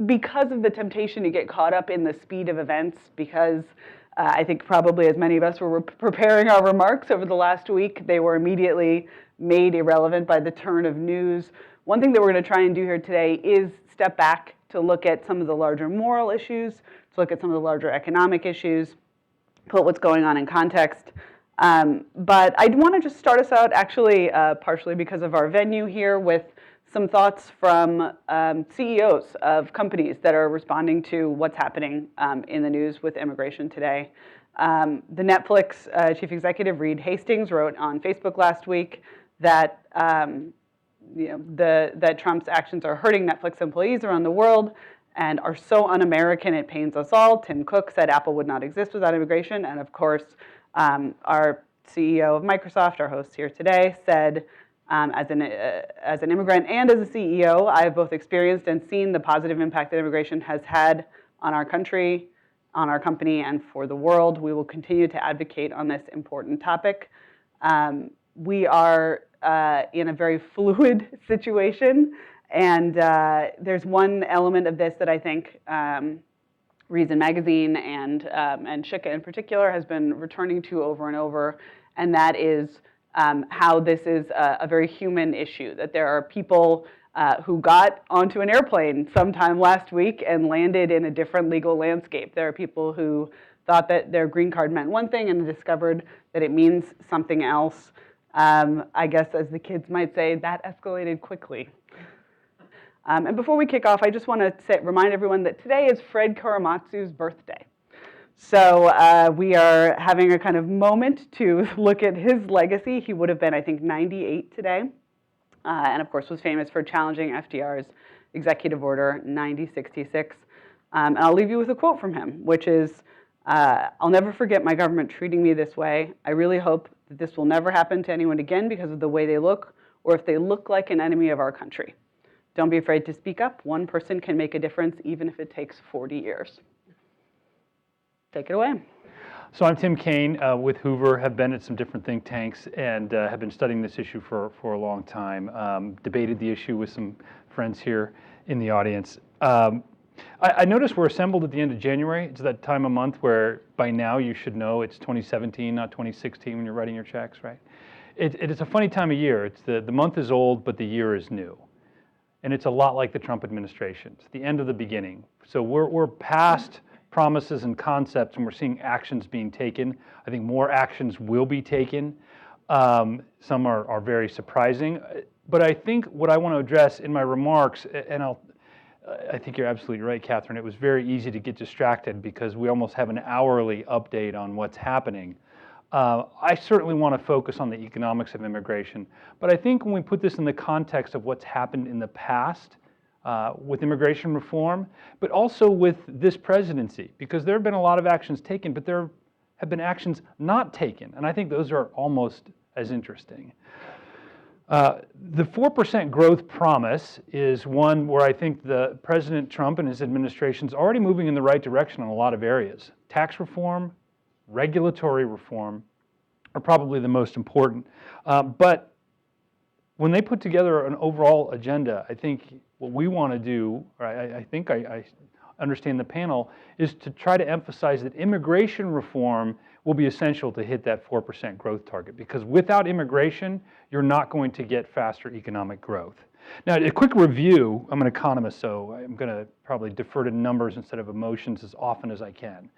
because of the temptation to get caught up in the speed of events, because I think probably as many of us were preparing our remarks over the last week, they were immediately made irrelevant by the turn of news. One thing that we're going to try and do here today is step back to look at some of the larger moral issues, to look at some of the larger economic issues, put what's going on in context. But I want to just start us out, actually, partially because of our venue here, with some thoughts from CEOs of companies that are responding to what's happening in the news with immigration today. The Netflix chief executive, Reed Hastings, wrote on Facebook last week that that Trump's actions are hurting Netflix employees around the world and are so un-American it pains us all. Tim Cook said Apple would not exist without immigration, and of course, our CEO of Microsoft, our host here today, said, as an immigrant and as a CEO, I have both experienced and seen the positive impact that immigration has had on our country, on our company, and for the world. We will continue to advocate on this important topic. We are in a very fluid situation, and there's one element of this that I think Reason Magazine and Shika in particular has been returning to over and over, and that is how this is a very human issue, that there are people who got onto an airplane sometime last week and landed in a different legal landscape. There are people who thought that their green card meant one thing and discovered that it means something else. I guess, as the kids might say, that escalated quickly. And before we kick off, I just want to remind everyone that today is Fred Korematsu's birthday. So we are having a kind of moment to look at his legacy. He would have been, I think, 98 today, and of course was famous for challenging FDR's executive order 9066. And I'll leave you with a quote from him, which is, "I'll never forget my government treating me this way. I really hope that this will never happen to anyone again because of the way they look, or if they look like an enemy of our country. Don't be afraid to speak up. One person can make a difference, even if it takes 40 years. Take it away. So I'm Tim Kaine with Hoover, have been at some different think tanks and have been studying this issue for a long time. Debated the issue with some friends here in the audience. I noticed we're assembled at the end of January. It's that time of month where by now you should know it's 2017, not 2016 when you're writing your checks, right? It is a funny time of year. It's the month is old, but the year is new. And it's a lot like the Trump administration. It's the end of the beginning. So we're past promises and concepts, and we're seeing actions being taken. I think more actions will be taken. Some are very surprising. But I think what I want to address in my remarks, and I think you're absolutely right, Catherine, it was very easy to get distracted because we almost have an hourly update on what's happening. I certainly want to focus on the economics of immigration, but I think when we put this in the context of what's happened in the past with immigration reform, but also with this presidency, because there have been a lot of actions taken, but there have been actions not taken, and I think those are almost as interesting. The 4% growth promise is one where I think the President Trump and his administration is already moving in the right direction in a lot of areas. Tax reform, regulatory reform are probably the most important. But when they put together an overall agenda, I think what we want to do, or I think I understand the panel, is to try to emphasize that immigration reform will be essential to hit that 4% growth target, because without immigration, you're not going to get faster economic growth. Now, a quick review. I'm an economist, so I'm going to probably defer to numbers instead of emotions as often as I can.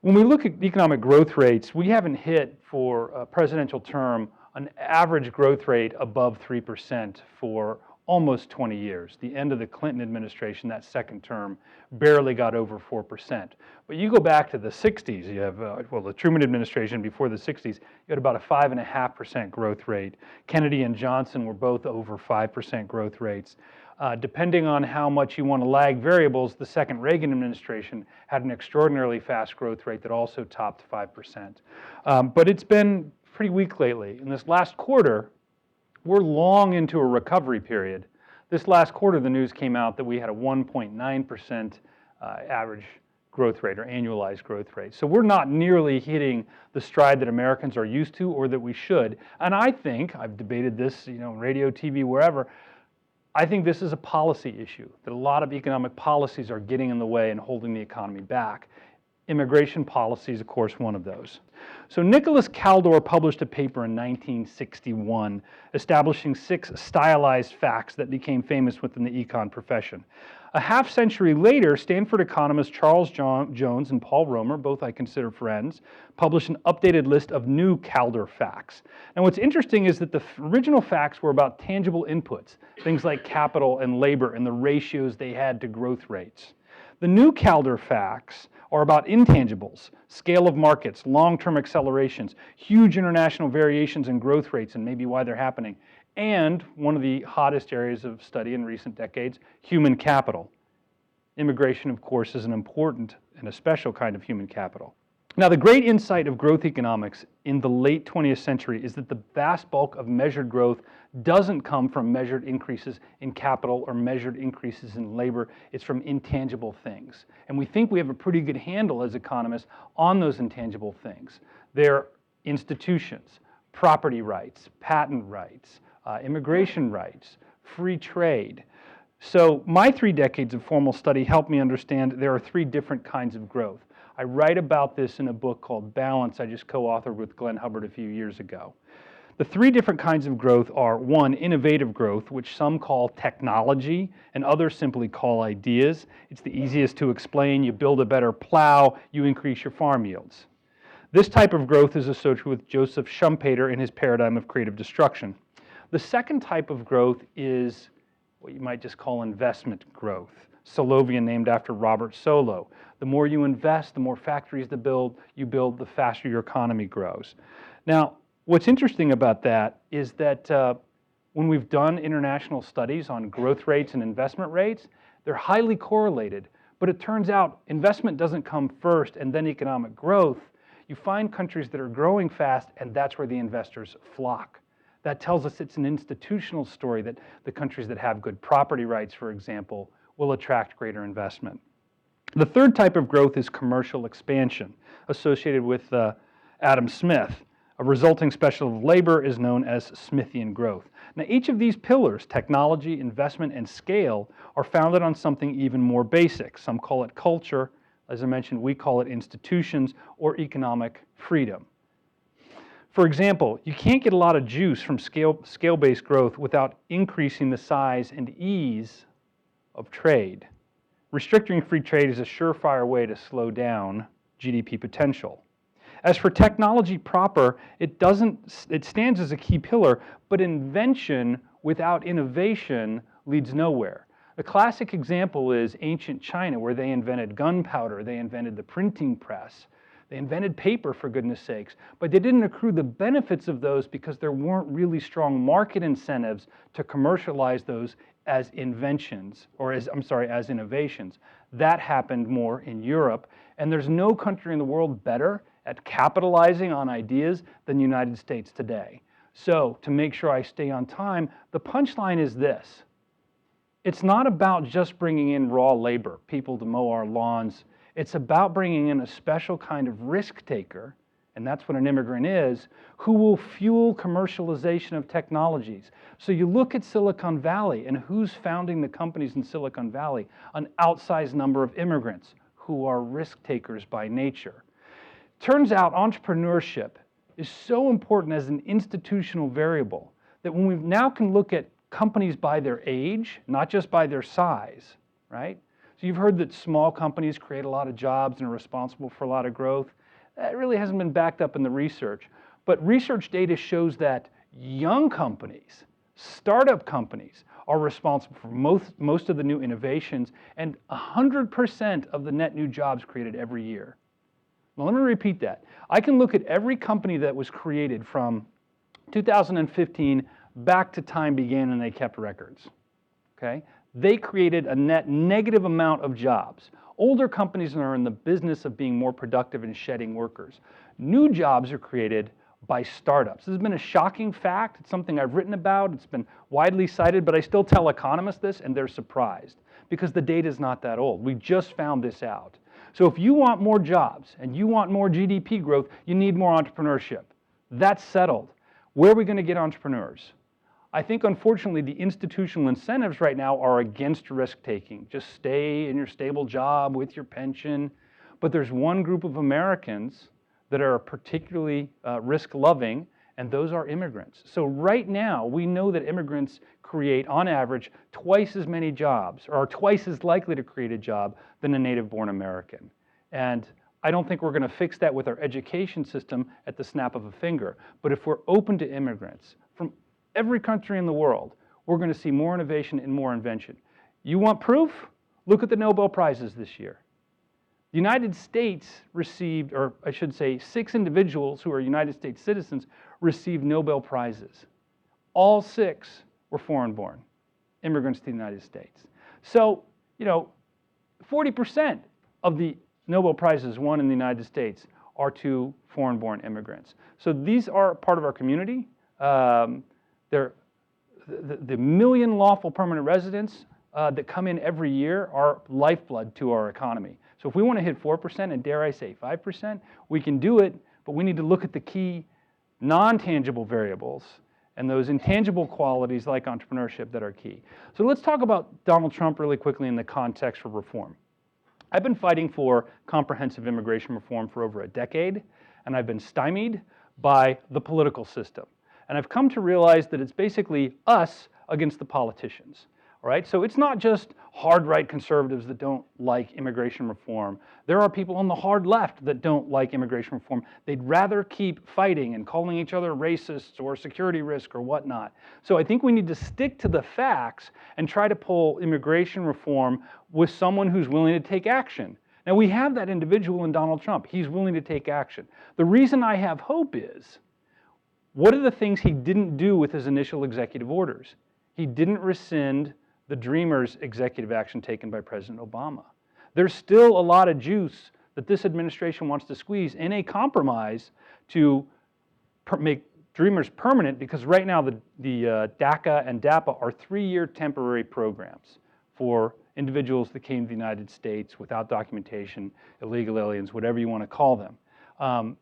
When we look at economic growth rates, we haven't hit for a presidential term an average growth rate above 3% for almost 20 years. The end of the Clinton administration, that second term, barely got over 4%. But you go back to the 60s, you have, the Truman administration before the 60s, you had about a 5.5% growth rate. Kennedy and Johnson were both over 5% growth rates. Depending on how much you want to lag variables, the second Reagan administration had an extraordinarily fast growth rate that also topped 5%. But it's been pretty weak lately. In this last quarter, we're long into a recovery period. This last quarter, the news came out that we had a 1.9% average growth rate or annualized growth rate. So we're not nearly hitting the stride that Americans are used to or that we should. And I think, I've debated this, radio, TV, wherever, I think this is a policy issue, that a lot of economic policies are getting in the way and holding the economy back. Immigration policy is, of course, one of those. So Nicholas Kaldor published a paper in 1961 establishing 6 stylized facts that became famous within the econ profession. A half century later, Stanford economists Charles Jones and Paul Romer, both I consider friends, published an updated list of new Kaldor facts. And what's interesting is that the original facts were about tangible inputs, things like capital and labor and the ratios they had to growth rates. The new Kaldor facts are about intangibles, scale of markets, long-term accelerations, huge international variations in growth rates and maybe why they're happening, and one of the hottest areas of study in recent decades, human capital. Immigration, of course, is an important and a special kind of human capital. Now, the great insight of growth economics in the late 20th century is that the vast bulk of measured growth doesn't come from measured increases in capital or measured increases in labor. It's from intangible things. And we think we have a pretty good handle as economists on those intangible things. They're institutions, property rights, patent rights, immigration rights, free trade. So my 3 decades of formal study helped me understand there are 3 different kinds of growth. I write about this in a book called Balance I just co-authored with Glenn Hubbard a few years ago. The 3 different kinds of growth are 1, innovative growth, which some call technology and others simply call ideas. It's the easiest to explain. You build a better plow, you increase your farm yields. This type of growth is associated with Joseph Schumpeter in his paradigm of creative destruction. The second type of growth is what you might just call investment growth. Solovian, named after Robert Solow. The more you invest, the more factories you build, the faster your economy grows. Now, what's interesting about that is that when we've done international studies on growth rates and investment rates, they're highly correlated. But it turns out investment doesn't come first and then economic growth. You find countries that are growing fast, and that's where the investors flock. That tells us it's an institutional story that the countries that have good property rights, for example, will attract greater investment. The third type of growth is commercial expansion, associated with Adam Smith. A resulting special of labor is known as Smithian growth. Now, each of these pillars, technology, investment, and scale, are founded on something even more basic. Some call it culture. As I mentioned, we call it institutions or economic freedom. For example, you can't get a lot of juice from scale-based growth without increasing the size and ease of trade. Restricting free trade is a surefire way to slow down GDP potential. As for technology proper, it stands as a key pillar, but invention without innovation leads nowhere. A classic example is ancient China, where they invented gunpowder, they invented the printing press, they invented paper, for goodness sakes, but they didn't accrue the benefits of those because there weren't really strong market incentives to commercialize those as inventions, or as innovations. That happened more in Europe, and there's no country in the world better at capitalizing on ideas than the United States today. So, to make sure I stay on time, the punchline is this. It's not about just bringing in raw labor, people to mow our lawns. It's about bringing in a special kind of risk taker, and that's what an immigrant is, who will fuel commercialization of technologies. So you look at Silicon Valley and who's founding the companies in Silicon Valley? An outsized number of immigrants who are risk takers by nature. Turns out entrepreneurship is so important as an institutional variable that when we now can look at companies by their age, not just by their size, right? So you've heard that small companies create a lot of jobs and are responsible for a lot of growth. That really hasn't been backed up in the research. But research data shows that young companies, startup companies, are responsible for most of the new innovations and 100% of the net new jobs created every year. Now, let me repeat that. I can look at every company that was created from 2015 back to time began and they kept records. Okay? They created a net negative amount of jobs. Older companies are in the business of being more productive and shedding workers. New jobs are created by startups. This has been a shocking fact. It's something I've written about. It's been widely cited, but I still tell economists this and they're surprised because the data is not that old. We just found this out. So if you want more jobs and you want more GDP growth, you need more entrepreneurship. That's settled. Where are we going to get entrepreneurs? I think, unfortunately, the institutional incentives right now are against risk-taking. Just stay in your stable job with your pension. But there's one group of Americans that are particularly risk-loving, and those are immigrants. So right now, we know that immigrants create, on average, twice as many jobs, or are twice as likely to create a job than a native-born American. And I don't think we're going to fix that with our education system at the snap of a finger. But if we're open to immigrants from every country in the world, we're going to see more innovation and more invention. You want proof? Look at the Nobel Prizes this year. The United States received, or I should say, 6 individuals who are United States citizens received Nobel Prizes. All 6 were foreign-born, immigrants to the United States. So, 40% of the Nobel Prizes won in the United States are to foreign-born immigrants. So these are part of our community. They're the million lawful permanent residents that come in every year are lifeblood to our economy. So if we want to hit 4%, and dare I say 5%, we can do it, but we need to look at the key non-tangible variables and those intangible qualities like entrepreneurship that are key. So let's talk about Donald Trump really quickly in the context for reform. I've been fighting for comprehensive immigration reform for over a decade, and I've been stymied by the political system. And I've come to realize that it's basically us against the politicians. All right? So it's not just hard right conservatives that don't like immigration reform. There are people on the hard left that don't like immigration reform. They'd rather keep fighting and calling each other racists or security risk or whatnot. So I think we need to stick to the facts and try to pull immigration reform with someone who's willing to take action. Now we have that individual in Donald Trump. He's willing to take action. The reason I have hope is, what are the things he didn't do with his initial executive orders? He didn't rescind the Dreamers executive action taken by President Obama. There's still a lot of juice that this administration wants to squeeze in a compromise to make Dreamers permanent, because right now the DACA and DAPA are 3-year temporary programs for individuals that came to the United States without documentation, illegal aliens, whatever you want to call them.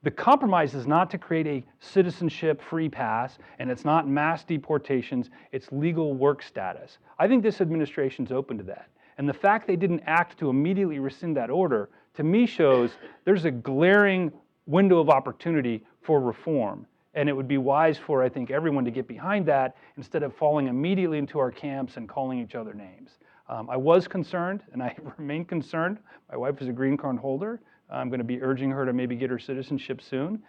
The compromise is not to create a citizenship free pass, and it's not mass deportations, it's legal work status. I think this administration's open to that. And the fact they didn't act to immediately rescind that order, to me shows there's a glaring window of opportunity for reform. And it would be wise for, I think, everyone to get behind that instead of falling immediately into our camps and calling each other names. I was concerned, and I remain concerned. My wife is a green card holder. I'm going to be urging her to maybe get her citizenship soon.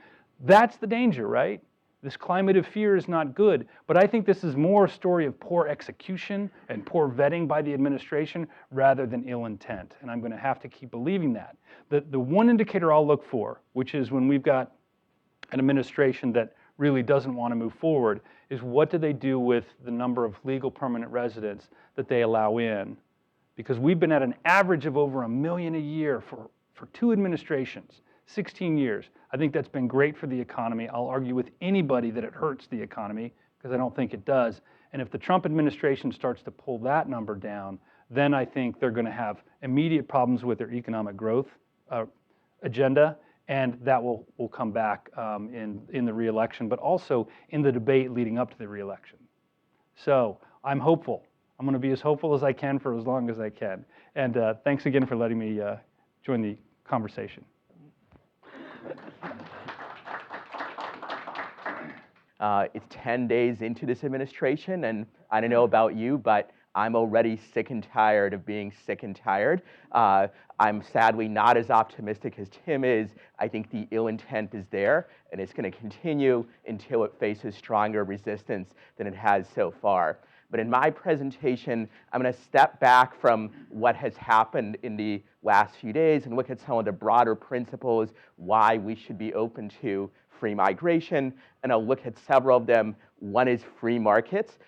That's the danger, right? This climate of fear is not good, but I think this is more a story of poor execution and poor vetting by the administration rather than ill intent, and I'm going to have to keep believing that. The one indicator I'll look for, which is when we've got an administration that really doesn't want to move forward, is what do they do with the number of legal permanent residents that they allow in? Because we've been at an average of over 1 million a year for 2 administrations, 16 years. I think that's been great for the economy. I'll argue with anybody that it hurts the economy, because I don't think it does. And if the Trump administration starts to pull that number down, then I think they're going to have immediate problems with their economic growth agenda, and that will come back in the re-election, but also in the debate leading up to the re-election. So I'm hopeful. I'm going to be as hopeful as I can for as long as I can. And thanks again for letting me join the conversation. It's 10 days into this administration, and I don't know about you, but I'm already sick and tired of being sick and tired. I'm sadly not as optimistic as Tim is. I think the ill intent is there, and it's going to continue until it faces stronger resistance than it has so far. But in my presentation, I'm going to step back from what has happened in the last few days and look at some of the broader principles why we should be open to free migration, and I'll look at several of them. One is free markets.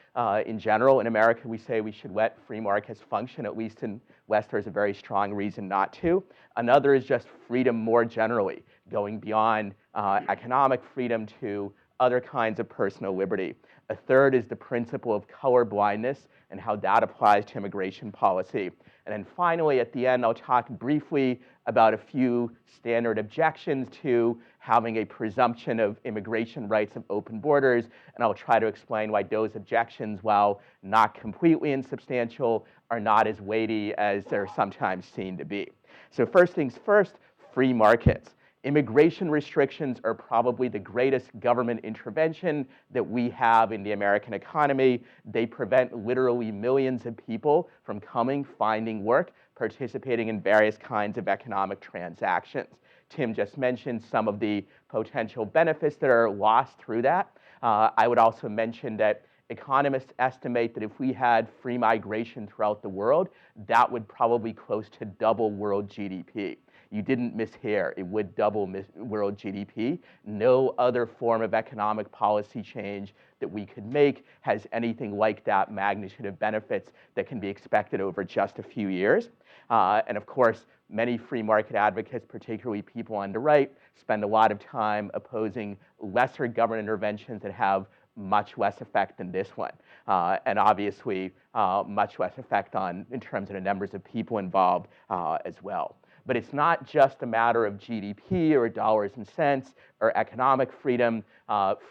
In general, in America, we say we should let free markets function, at least unless there's a very strong reason not to. Another is just freedom more generally, going beyond economic freedom to other kinds of personal liberty. A third is the principle of color blindness and how that applies to immigration policy. And then finally, at the end, I'll talk briefly about a few standard objections to having a presumption of immigration rights of open borders, and I'll try to explain why those objections, while not completely insubstantial, are not as weighty as they're sometimes seen to be. So first things first, free markets. Immigration restrictions are probably the greatest government intervention that we have in the American economy. They prevent literally millions of people from coming, finding work, participating in various kinds of economic transactions. Tim just mentioned some of the potential benefits that are lost through that. I would also mention that economists estimate that if we had free migration throughout the world, that would probably close to double world GDP. You didn't mishear, it would double world GDP. No other form of economic policy change that we could make has anything like that magnitude of benefits that can be expected over just a few years. And of course, many free market advocates, particularly people on the right, spend a lot of time opposing lesser government interventions that have much less effect than this one. And obviously, much less effect in terms of the numbers of people involved as well. But it's not just a matter of GDP or dollars and cents or economic freedom.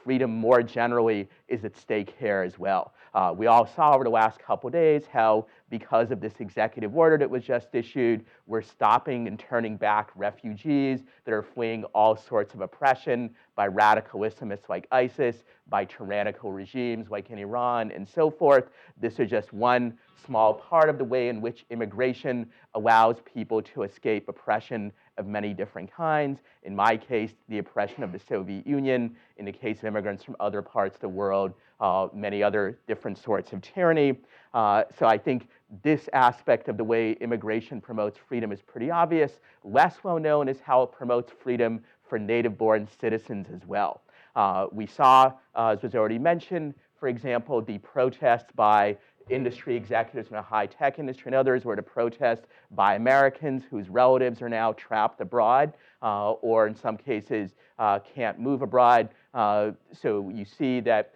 Freedom more generally is at stake here as well. We all saw over the last couple of days how, because of this executive order that was just issued, we're stopping and turning back refugees that are fleeing all sorts of oppression by radical Islamists like ISIS, by tyrannical regimes like in Iran, and so forth. This is just one small part of the way in which immigration allows people to escape oppression of many different kinds. In my case, the oppression of the Soviet Union. In the case of immigrants from other parts of the world, many other different sorts of tyranny. So I think this aspect of the way immigration promotes freedom is pretty obvious. Less well known is how it promotes freedom for native-born citizens as well. We saw, as was already mentioned, for example, the protests by industry executives in the high-tech industry and others were to protest by Americans whose relatives are now trapped abroad or in some cases can't move abroad. So you see that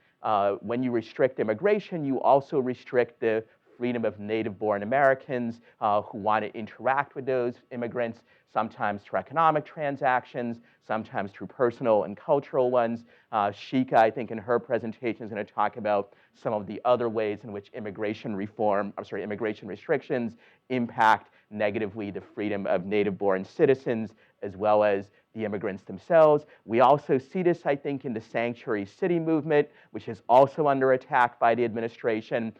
when you restrict immigration, you also restrict the freedom of native-born Americans who want to interact with those immigrants, sometimes through economic transactions, sometimes through personal and cultural ones. Shika, I think in her presentation, is going to talk about some of the other ways in which immigration restrictions impact negatively the freedom of native-born citizens as well as the immigrants themselves. We also see this, I think, in the sanctuary city movement, which is also under attack by the administration.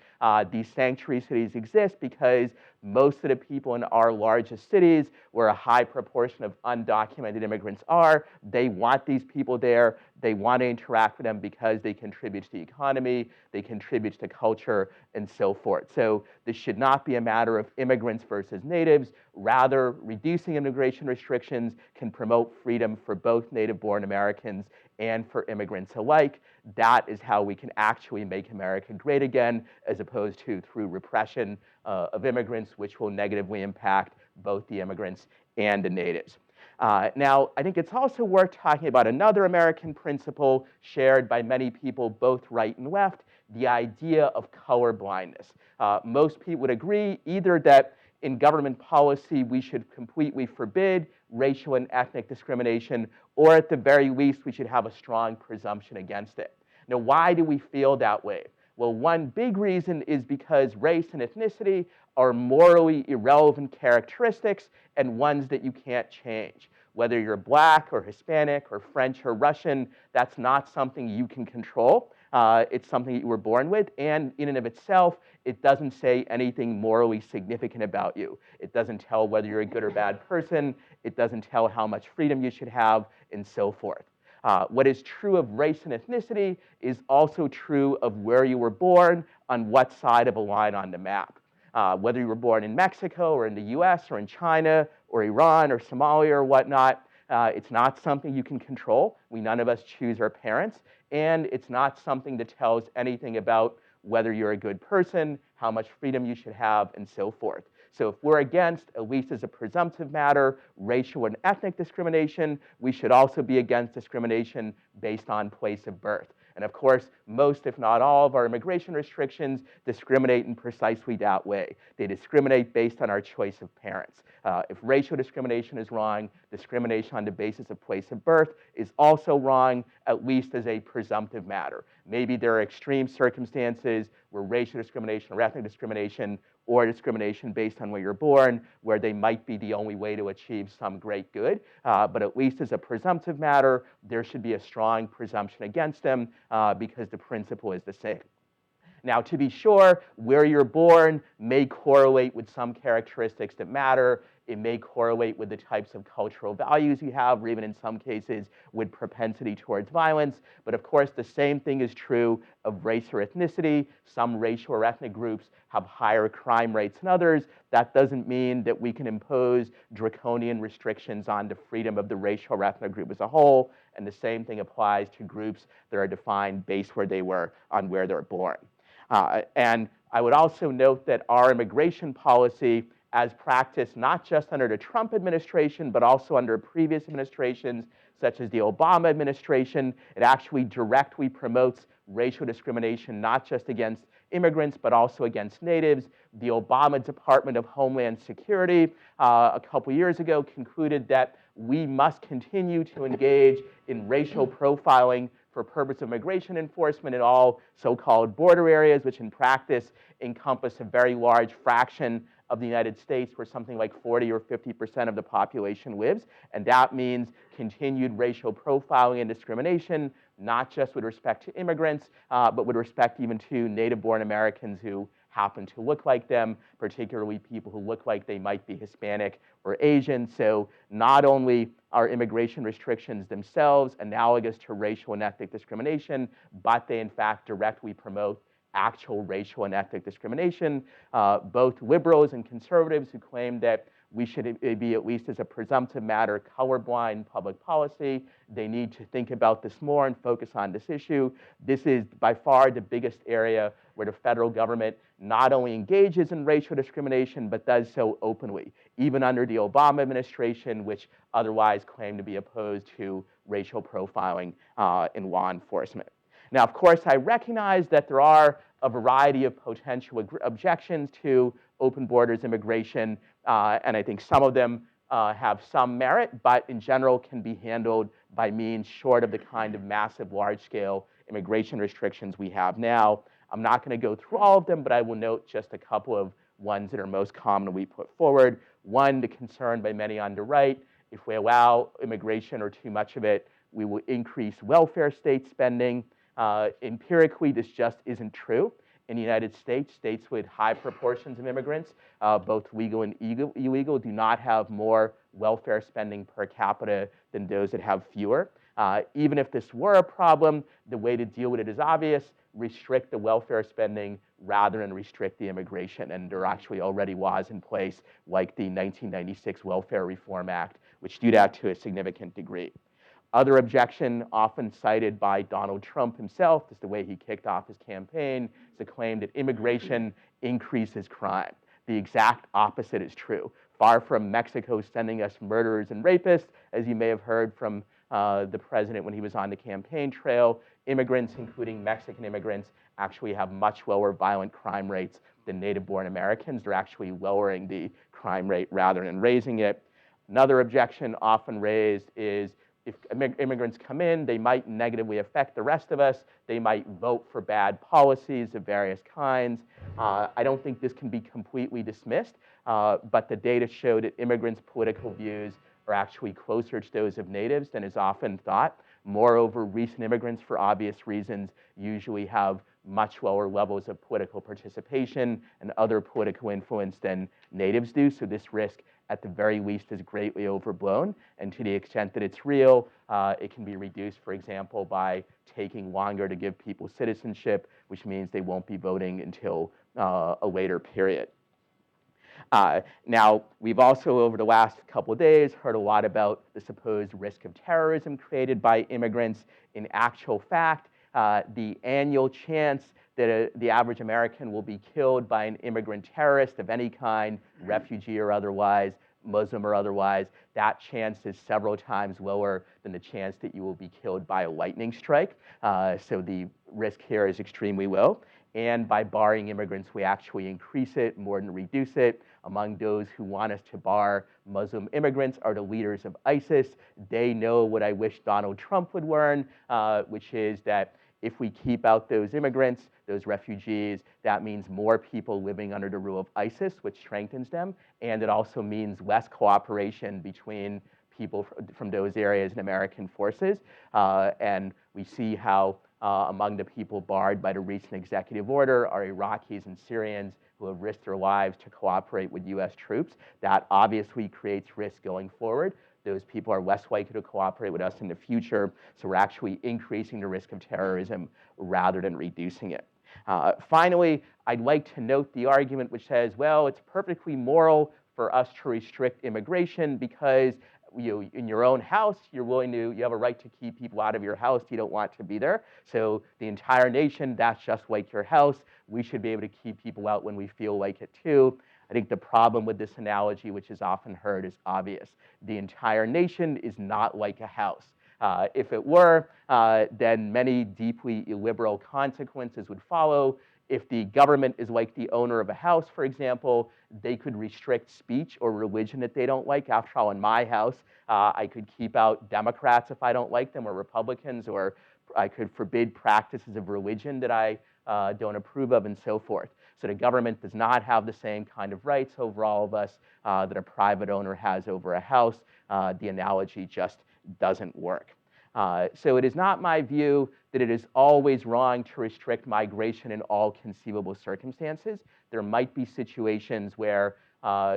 These sanctuary cities exist because most of the people in our largest cities, where a high proportion of undocumented immigrants are, they want these people there. They want to interact with them because they contribute to the economy, they contribute to culture, and so forth. So this should not be a matter of immigrants versus natives. Rather, reducing immigration restrictions can promote freedom for both native-born Americans and for immigrants alike. That is how we can actually make America great again, as opposed to through repression of immigrants, which will negatively impact both the immigrants and the natives. Now, I think it's also worth talking about another American principle shared by many people, both right and left, the idea of color blindness. Most people would agree either that in government policy we should completely forbid racial and ethnic discrimination, or at the very least we should have a strong presumption against it. Now, why do we feel that way? Well, one big reason is because race and ethnicity are morally irrelevant characteristics and ones that you can't change. Whether you're black or Hispanic or French or Russian, that's not something you can control. It's something that you were born with, and in and of itself, it doesn't say anything morally significant about you. It doesn't tell whether you're a good or bad person. It doesn't tell how much freedom you should have, and so forth. What is true of race and ethnicity is also true of where you were born, on what side of a line on the map. Whether you were born in Mexico or in the US or in China or Iran or Somalia or whatnot, it's not something you can control. None of us choose our parents, and it's not something that tells anything about whether you're a good person, how much freedom you should have, and so forth. So if we're against, at least as a presumptive matter, racial and ethnic discrimination, we should also be against discrimination based on place of birth. And of course, most, if not all, of our immigration restrictions discriminate in precisely that way. They discriminate based on our choice of parents. If racial discrimination is wrong, discrimination on the basis of place of birth is also wrong, at least as a presumptive matter. Maybe there are extreme circumstances where racial discrimination or ethnic discrimination or discrimination based on where you're born, where they might be the only way to achieve some great good. But at least as a presumptive matter, there should be a strong presumption against them because the principle is the same. Now, to be sure, where you're born may correlate with some characteristics that matter. It may correlate with the types of cultural values you have, or even in some cases with propensity towards violence. But of course, the same thing is true of race or ethnicity. Some racial or ethnic groups have higher crime rates than others. That doesn't mean that we can impose draconian restrictions on the freedom of the racial or ethnic group as a whole. And the same thing applies to groups that are defined based where they were on where they're born. And I would also note that our immigration policy, as practiced not just under the Trump administration, but also under previous administrations, such as the Obama administration, it actually directly promotes racial discrimination, not just against immigrants, but also against natives. The Obama Department of Homeland Security a couple years ago concluded that we must continue to engage in racial profiling for purpose of immigration enforcement in all so-called border areas, which in practice encompass a very large fraction of the United States, where something like 40 or 50% of the population lives. And that means continued racial profiling and discrimination, not just with respect to immigrants, but with respect even to native-born Americans who happen to look like them, particularly people who look like they might be Hispanic or Asian. So not only are immigration restrictions themselves analogous to racial and ethnic discrimination, but they in fact directly promote actual racial and ethnic discrimination. Both liberals and conservatives who claim that we should be, at least as a presumptive matter, colorblind public policy. They need to think about this more and focus on this issue. This is by far the biggest area where the federal government not only engages in racial discrimination, but does so openly, even under the Obama administration, which otherwise claimed to be opposed to racial profiling in law enforcement. Now, of course, I recognize that there are a variety of potential objections to open borders immigration, and I think some of them have some merit, but in general can be handled by means short of the kind of massive, large-scale immigration restrictions we have now. I'm not going to go through all of them, but I will note just a couple of ones that are most commonly put forward. One, the concern by many on the right, if we allow immigration or too much of it, we will increase welfare state spending. Empirically, this just isn't true. In the United States, states with high proportions of immigrants, both legal and illegal, do not have more welfare spending per capita than those that have fewer. Even if this were a problem, the way to deal with it is obvious: restrict the welfare spending rather than restrict the immigration. And there are actually already laws in place, like the 1996 Welfare Reform Act, which do that to a significant degree. Other objection, often cited by Donald Trump himself, is the way he kicked off his campaign, is the claim that immigration increases crime. The exact opposite is true. Far from Mexico sending us murderers and rapists, as you may have heard from the president when he was on the campaign trail, immigrants, including Mexican immigrants, actually have much lower violent crime rates than native-born Americans. They're actually lowering the crime rate rather than raising it. Another objection often raised is, if immigrants come in, they might negatively affect the rest of us. They might vote for bad policies of various kinds. I don't think this can be completely dismissed, but the data show that immigrants' political views are actually closer to those of natives than is often thought. Moreover, recent immigrants, for obvious reasons, usually have much lower levels of political participation and other political influence than natives do, so this risk at the very least is greatly overblown, and to the extent that it's real, it can be reduced, for example, by taking longer to give people citizenship, which means they won't be voting until a later period. Now, we've also, over the last couple of days, heard a lot about the supposed risk of terrorism created by immigrants. In actual fact, the annual chance that the average American will be killed by an immigrant terrorist of any kind, refugee or otherwise, Muslim or otherwise, that chance is several times lower than the chance that you will be killed by a lightning strike. So the risk here is extremely low. And by barring immigrants, we actually increase it more than reduce it. Among those who want us to bar Muslim immigrants are the leaders of ISIS. They know what I wish Donald Trump would learn, which is that if we keep out those immigrants, those refugees, that means more people living under the rule of ISIS, which strengthens them. And it also means less cooperation between people from those areas and American forces. And we see how among the people barred by the recent executive order are Iraqis and Syrians who have risked their lives to cooperate with US troops. That obviously creates risk going forward. Those people are less likely to cooperate with us in the future, so we're actually increasing the risk of terrorism rather than reducing it. Finally, I'd like to note the argument which says, well, it's perfectly moral for us to restrict immigration because in your own house, you have a right to keep people out of your house you don't want to be there. So the entire nation, that's just like your house. We should be able to keep people out when we feel like it too. I think the problem with this analogy, which is often heard, is obvious. The entire nation is not like a house. If it were, then many deeply illiberal consequences would follow. If the government is like the owner of a house, for example, they could restrict speech or religion that they don't like. After all, in my house, I could keep out Democrats if I don't like them, or Republicans, or I could forbid practices of religion that I don't approve of, and so forth. So the government does not have the same kind of rights over all of us that a private owner has over a house. The analogy just doesn't work. So it is not my view that it is always wrong to restrict migration in all conceivable circumstances. There might be situations where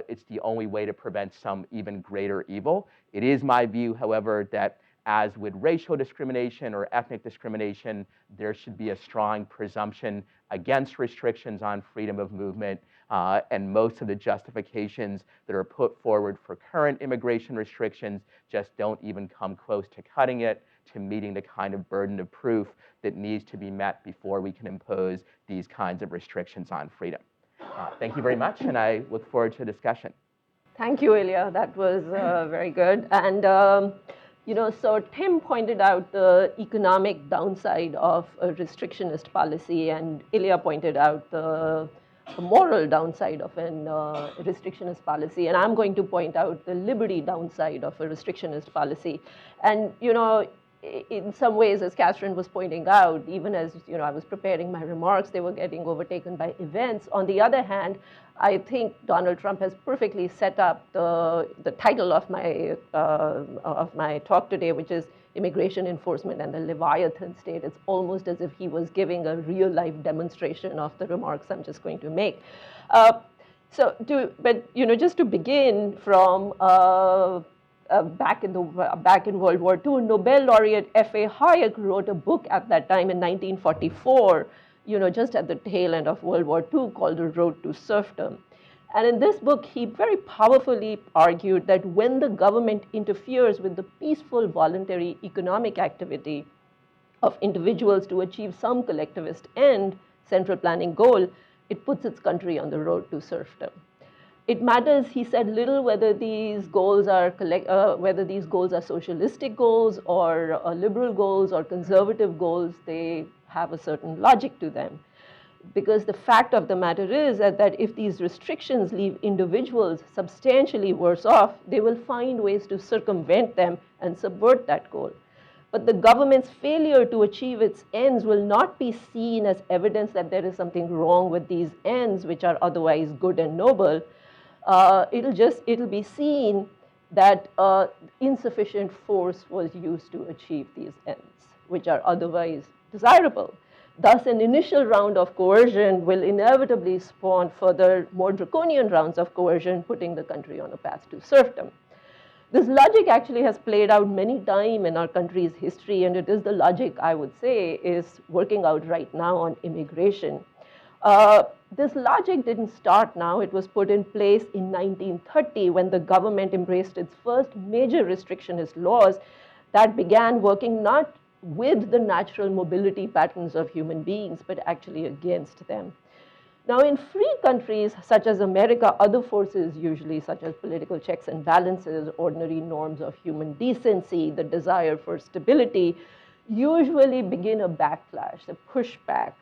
it's the only way to prevent some even greater evil. It is my view, however, that as with racial discrimination or ethnic discrimination, there should be a strong presumption against restrictions on freedom of movement. And most of the justifications that are put forward for current immigration restrictions just don't even come close to cutting it, to meeting the kind of burden of proof that needs to be met before we can impose these kinds of restrictions on freedom. Thank you very much, and I look forward to a discussion. Thank you, ILYA. That was very good. And so Tim pointed out the economic downside of a restrictionist policy, and ILYA pointed out the moral downside of an restrictionist policy. And I'm going to point out the liberty downside of a restrictionist policy. And, in some ways, as Catherine was pointing out, even as I was preparing my remarks, they were getting overtaken by events. On the other hand, I think Donald Trump has perfectly set up the title of my talk today, which is Immigration Enforcement and the Leviathan State. It's almost as if he was giving a real-life demonstration of the remarks I'm just going to make. Just to begin from back in World War II, Nobel laureate F.A. Hayek wrote a book at that time in 1944, just at the tail end of World War II, called The Road to Serfdom. And in this book, he very powerfully argued that when the government interferes with the peaceful, voluntary economic activity of individuals to achieve some collectivist end, central planning goal, it puts its country on the road to serfdom. It matters, he said, little whether these goals are socialistic goals or liberal goals or conservative goals. They have a certain logic to them. Because the fact of the matter is that if these restrictions leave individuals substantially worse off, they will find ways to circumvent them and subvert that goal. But the government's failure to achieve its ends will not be seen as evidence that there is something wrong with these ends, which are otherwise good and noble. It'll be seen that insufficient force was used to achieve these ends, which are otherwise desirable. Thus, an initial round of coercion will inevitably spawn further, more draconian rounds of coercion, putting the country on a path to serfdom. This logic actually has played out many times in our country's history, and it is the logic, I would say, is working out right now on immigration. This logic didn't start now. It was put in place in 1930 when the government embraced its first major restrictionist laws that began working not with the natural mobility patterns of human beings, but actually against them. Now, in free countries such as America, other forces usually, such as political checks and balances, ordinary norms of human decency, the desire for stability, usually begin a backlash, a pushback,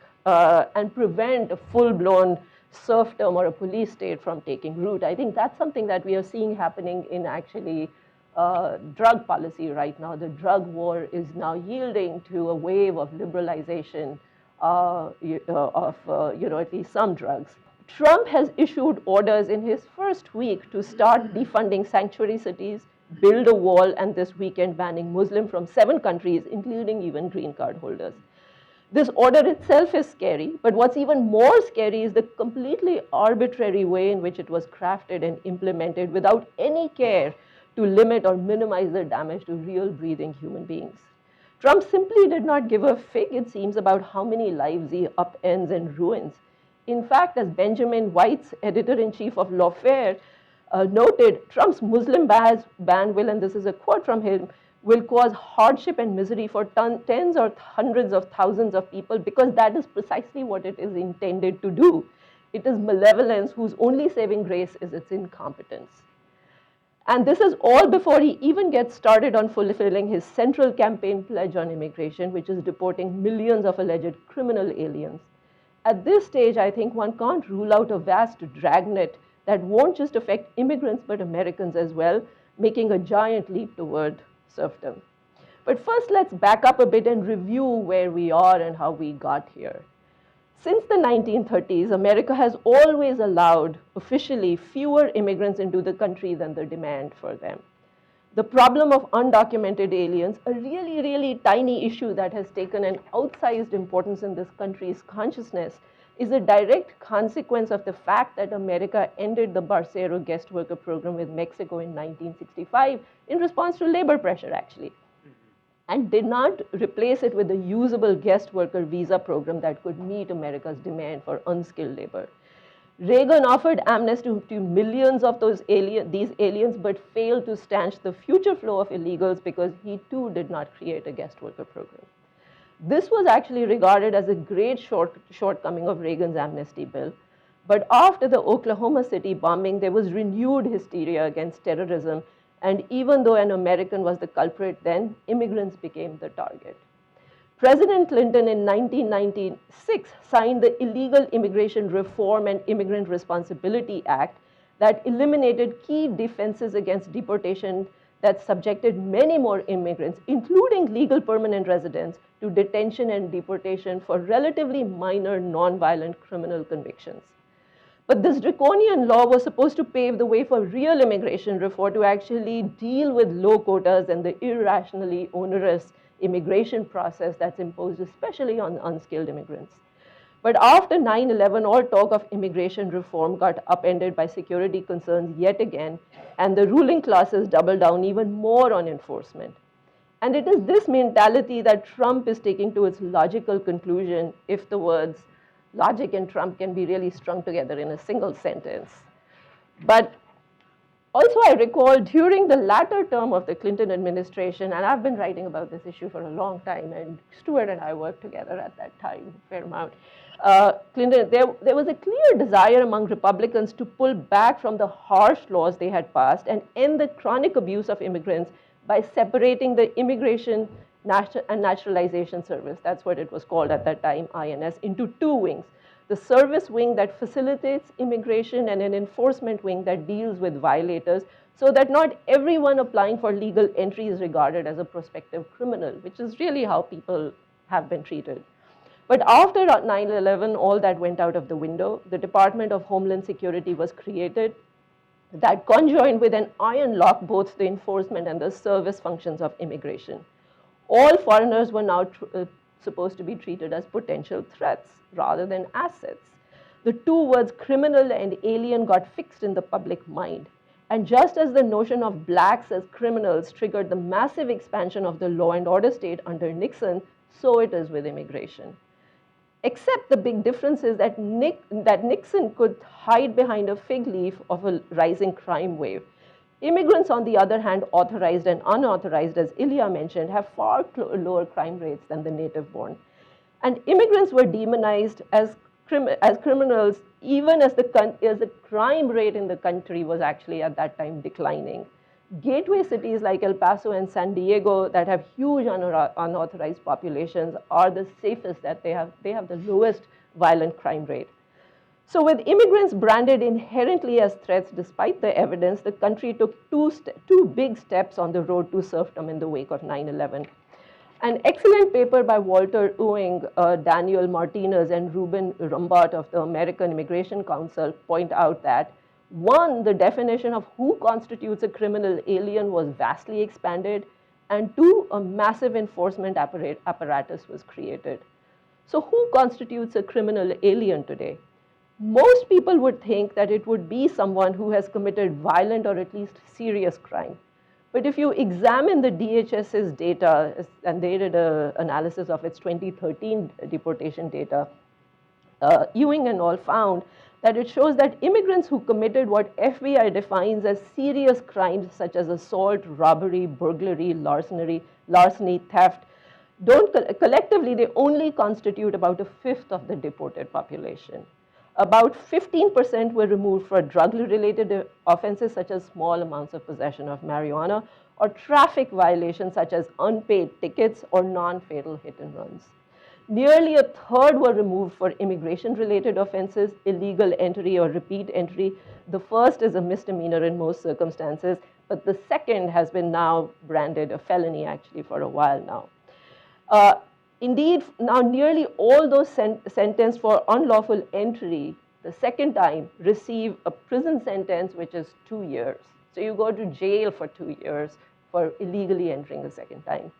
and prevent a full-blown serfdom or a police state from taking root. I think that's something that we are seeing happening in actually drug policy right now. The drug war is now yielding to a wave of liberalization of at least some drugs. Trump has issued orders in his first week to start defunding sanctuary cities, build a wall, and this weekend banning Muslims from 7 countries, including even green card holders. This order itself is scary, but what's even more scary is the completely arbitrary way in which it was crafted and implemented without any care to limit or minimize the damage to real breathing human beings. Trump simply did not give a fig, it seems, about how many lives he upends and ruins. In fact, as Benjamin White's editor-in-chief of Lawfare noted, Trump's Muslim ban will, and this is a quote from him, will cause hardship and misery for tens or hundreds of thousands of people, because that is precisely what it is intended to do. It is malevolence whose only saving grace is its incompetence. And this is all before he even gets started on fulfilling his central campaign pledge on immigration, which is deporting millions of alleged criminal aliens. At this stage, I think one can't rule out a vast dragnet that won't just affect immigrants, but Americans as well, making a giant leap toward serfdom. But first, let's back up a bit and review where we are and how we got here. Since the 1930s, America has always allowed officially fewer immigrants into the country than the demand for them. The problem of undocumented aliens, a really, really tiny issue that has taken an outsized importance in this country's consciousness, is a direct consequence of the fact that America ended the Barcero guest worker program with Mexico in 1965 in response to labor pressure, actually, and did not replace it with a usable guest worker visa program that could meet America's demand for unskilled labor. Reagan offered amnesty to millions of these aliens, but failed to stanch the future flow of illegals because he too did not create a guest worker program. This was actually regarded as a great shortcoming of Reagan's amnesty bill. But after the Oklahoma City bombing, there was renewed hysteria against terrorism. And even though an American was the culprit then, immigrants became the target. President Clinton in 1996 signed the Illegal Immigration Reform and Immigrant Responsibility Act that eliminated key defenses against deportation that subjected many more immigrants, including legal permanent residents, to detention and deportation for relatively minor nonviolent criminal convictions. But this draconian law was supposed to pave the way for real immigration reform to actually deal with low quotas and the irrationally onerous immigration process that's imposed especially on unskilled immigrants. But after 9/11, all talk of immigration reform got upended by security concerns yet again, and the ruling classes doubled down even more on enforcement. And it is this mentality that Trump is taking to its logical conclusion, if the words logic and Trump can be really strung together in a single sentence. But also, I recall during the latter term of the Clinton administration, and I've been writing about this issue for a long time, and Stuart and I worked together at that time a fair amount. There was a clear desire among Republicans to pull back from the harsh laws they had passed and end the chronic abuse of immigrants by separating the Immigration and Naturalization Service, that's what it was called at that time, INS, into 2 wings. The service wing that facilitates immigration and an enforcement wing that deals with violators, so that not everyone applying for legal entry is regarded as a prospective criminal, which is really how people have been treated. But after 9/11, all that went out of the window. The Department of Homeland Security was created that conjoined with an iron lock both the enforcement and the service functions of immigration. All foreigners were now supposed to be treated as potential threats rather than assets. The 2 words criminal and alien got fixed in the public mind. And just as the notion of blacks as criminals triggered the massive expansion of the law and order state under Nixon, so it is with immigration. Except the big difference is that Nixon could hide behind a fig leaf of a rising crime wave. Immigrants, on the other hand, authorized and unauthorized, as ILYA mentioned, have far lower crime rates than the native born. And immigrants were demonized as as criminals, even as the crime rate in the country was actually at that time declining. Gateway cities like El Paso and San Diego that have huge unauthorized populations are the safest that they have the lowest violent crime rate. So with immigrants branded inherently as threats despite the evidence, the country took two big steps on the road to serfdom in the wake of 9/11. An excellent paper by Walter Ewing, Daniel Martinez, and Ruben Rumbart of the American Immigration Council point out that, one, the definition of who constitutes a criminal alien was vastly expanded, and two, a massive enforcement apparatus was created. So who constitutes a criminal alien today? Most people would think that it would be someone who has committed violent or at least serious crime. But if you examine the DHS's data, and they did an analysis of its 2013 deportation data, Ewing and all found that it shows that immigrants who committed what FBI defines as serious crimes such as assault, robbery, burglary, larceny, theft, collectively they only constitute about a fifth of the deported population. About 15% were removed for drug-related offenses such as small amounts of possession of marijuana or traffic violations such as unpaid tickets or non-fatal hit and runs. Nearly a third were removed for immigration-related offenses, illegal entry or repeat entry. The first is a misdemeanor in most circumstances, but the second has been now branded a felony actually for a while now. Indeed, now nearly all those sentenced for unlawful entry the second time receive a prison sentence, which is 2 years. So you go to jail for 2 years for illegally entering a second time.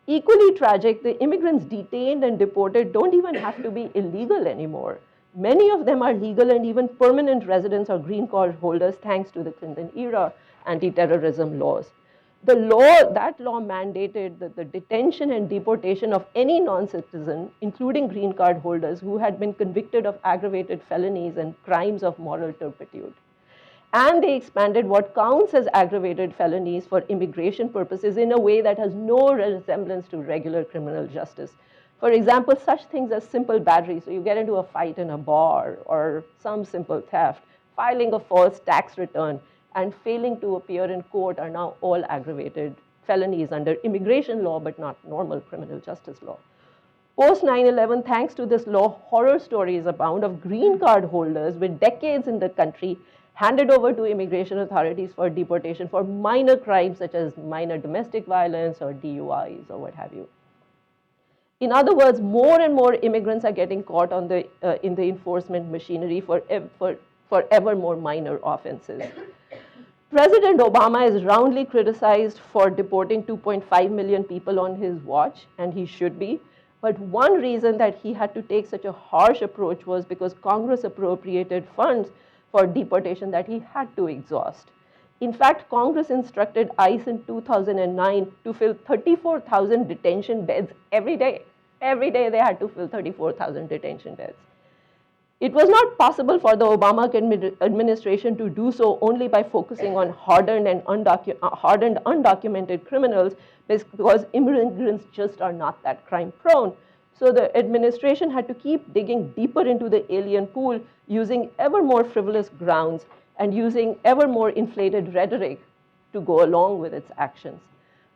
Equally tragic, the immigrants detained and deported don't even have to be illegal anymore. Many of them are legal and even permanent residents or green card holders thanks to the Clinton era anti-terrorism laws. That law mandated the detention and deportation of any non-citizen, including green card holders who had been convicted of aggravated felonies and crimes of moral turpitude. And they expanded what counts as aggravated felonies for immigration purposes in a way that has no resemblance to regular criminal justice. For example, such things as simple battery, so you get into a fight in a bar, or some simple theft, filing a false tax return, and failing to appear in court are now all aggravated felonies under immigration law, but not normal criminal justice law. Post 9/11, thanks to this law, horror stories abound of green card holders with decades in the country handed over to immigration authorities for deportation for minor crimes such as minor domestic violence or DUIs or what have you. In other words, more and more immigrants are getting caught in the enforcement machinery for ever more minor offenses. President Obama is roundly criticized for deporting 2.5 million people on his watch, and he should be. But one reason that he had to take such a harsh approach was because Congress appropriated funds for deportation that he had to exhaust. In fact, Congress instructed ICE in 2009 to fill 34,000 detention beds every day. Every day they had to fill 34,000 detention beds. It was not possible for the Obama administration to do so only by focusing on hardened undocumented criminals, because immigrants just are not that crime prone. So the administration had to keep digging deeper into the alien pool, using ever more frivolous grounds and using ever more inflated rhetoric to go along with its actions.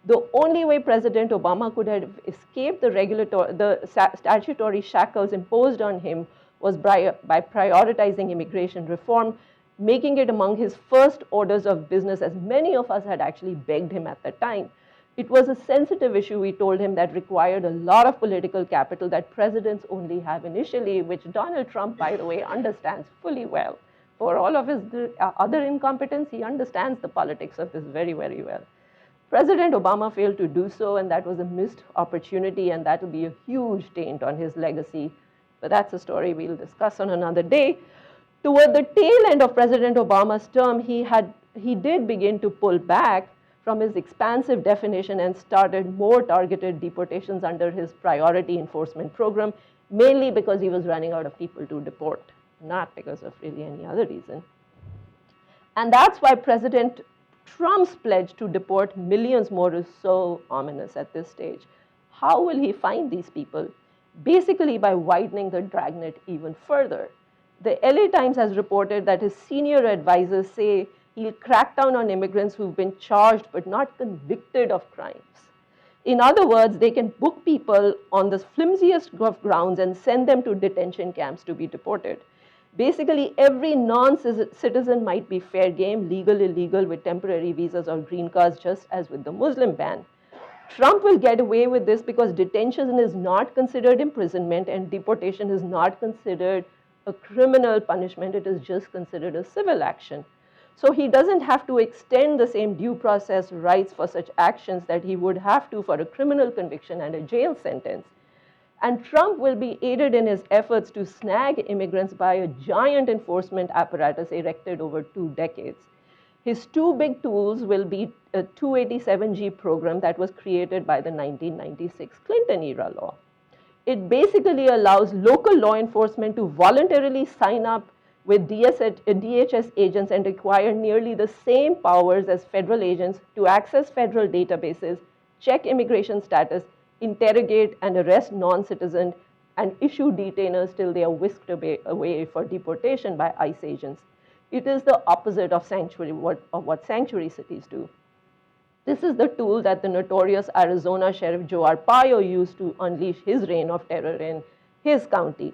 The only way President Obama could have escaped the statutory shackles imposed on him was by prioritizing immigration reform, making it among his first orders of business, as many of us had actually begged him at the time. It was a sensitive issue, we told him, that required a lot of political capital that presidents only have initially, which Donald Trump, by the way, understands fully well. For all of his other incompetence, he understands the politics of this very, very well. President Obama failed to do so, and that was a missed opportunity, and that will be a huge taint on his legacy. But that's a story we'll discuss on another day. Toward the tail end of President Obama's term, he did begin to pull back from his expansive definition and started more targeted deportations under his priority enforcement program, mainly because he was running out of people to deport, not because of really any other reason. And that's why President Trump's pledge to deport millions more is so ominous at this stage. How will he find these people? basically by widening the dragnet even further. The LA Times has reported that his senior advisors say he'll crack down on immigrants who've been charged but not convicted of crimes. In other words, they can book people on the flimsiest of grounds and send them to detention camps to be deported. Basically, every non-citizen might be fair game, legal, illegal, with temporary visas or green cards, just as with the Muslim ban. Trump will get away with this because detention is not considered imprisonment and deportation is not considered a criminal punishment. It is just considered a civil action. So he doesn't have to extend the same due process rights for such actions that he would have to for a criminal conviction and a jail sentence. And Trump will be aided in his efforts to snag immigrants by a giant enforcement apparatus erected over 2 decades. His 2 big tools will be a 287G program that was created by the 1996 Clinton era law. It basically allows local law enforcement to voluntarily sign up with DHS agents and require nearly the same powers as federal agents to access federal databases, check immigration status, interrogate and arrest non-citizens, and issue detainers till they are whisked away for deportation by ICE agents. It is the opposite of what sanctuary cities do. This is the tool that the notorious Arizona Sheriff Joe Arpaio used to unleash his reign of terror in his county.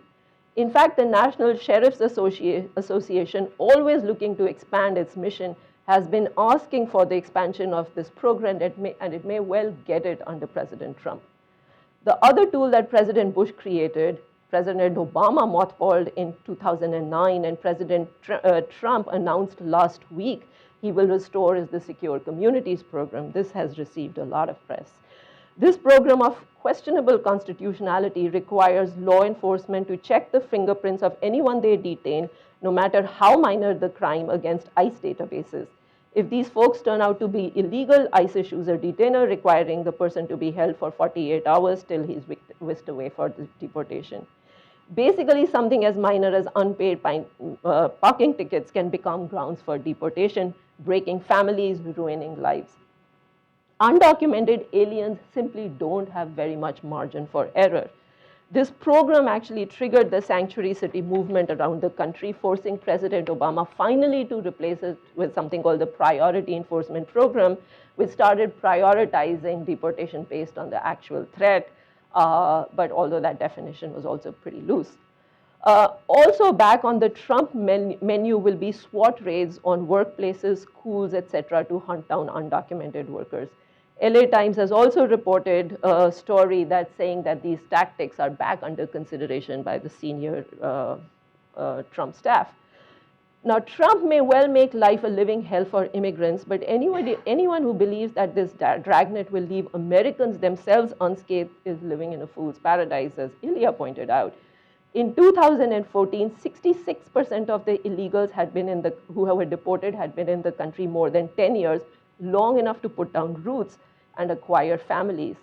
In fact, the National Sheriff's Association, always looking to expand its mission, has been asking for the expansion of this program, and it may well get it under President Trump. The other tool that President Bush created, President Obama mothballed in 2009, and President Trump announced last week he will restore, is the Secure Communities program. This has received a lot of press. This program of questionable constitutionality requires law enforcement to check the fingerprints of anyone they detain, no matter how minor the crime, against ICE databases. If these folks turn out to be illegal, ICE issues a detainer requiring the person to be held for 48 hours till he's whisked away for deportation. Basically, something as minor as unpaid parking tickets can become grounds for deportation, breaking families, ruining lives. Undocumented aliens simply don't have very much margin for error. This program actually triggered the sanctuary city movement around the country, forcing President Obama finally to replace it with something called the Priority Enforcement Program, which started prioritizing deportation based on the actual threat, but although that definition was also pretty loose. Also back on the Trump menu will be SWAT raids on workplaces, schools, etc., to hunt down undocumented workers. LA Times has also reported a story that's saying that these tactics are back under consideration by the senior Trump staff. Now, Trump may well make life a living hell for immigrants, but anyone who believes that this dragnet will leave Americans themselves unscathed is living in a fool's paradise, as ILYA pointed out. In 2014, 66% of the illegals who were deported had been in the country more than 10 years, long enough to put down roots and acquire families.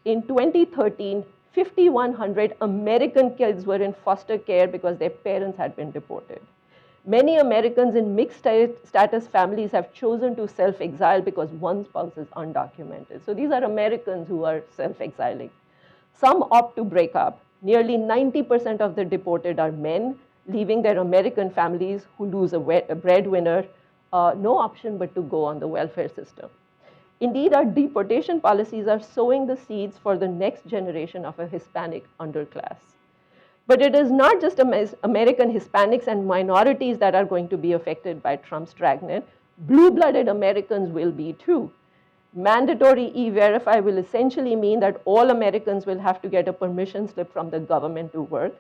In 2013, 5,100 American kids were in foster care because their parents had been deported. Many Americans in mixed status families have chosen to self-exile because one spouse is undocumented. So these are Americans who are self-exiling. Some opt to break up. Nearly 90% of the deported are men, leaving their American families who lose a breadwinner, no option but to go on the welfare system. Indeed, our deportation policies are sowing the seeds for the next generation of a Hispanic underclass. But it is not just American Hispanics and minorities that are going to be affected by Trump's dragnet. Blue-blooded Americans will be too. Mandatory E-Verify will essentially mean that all Americans will have to get a permission slip from the government to work.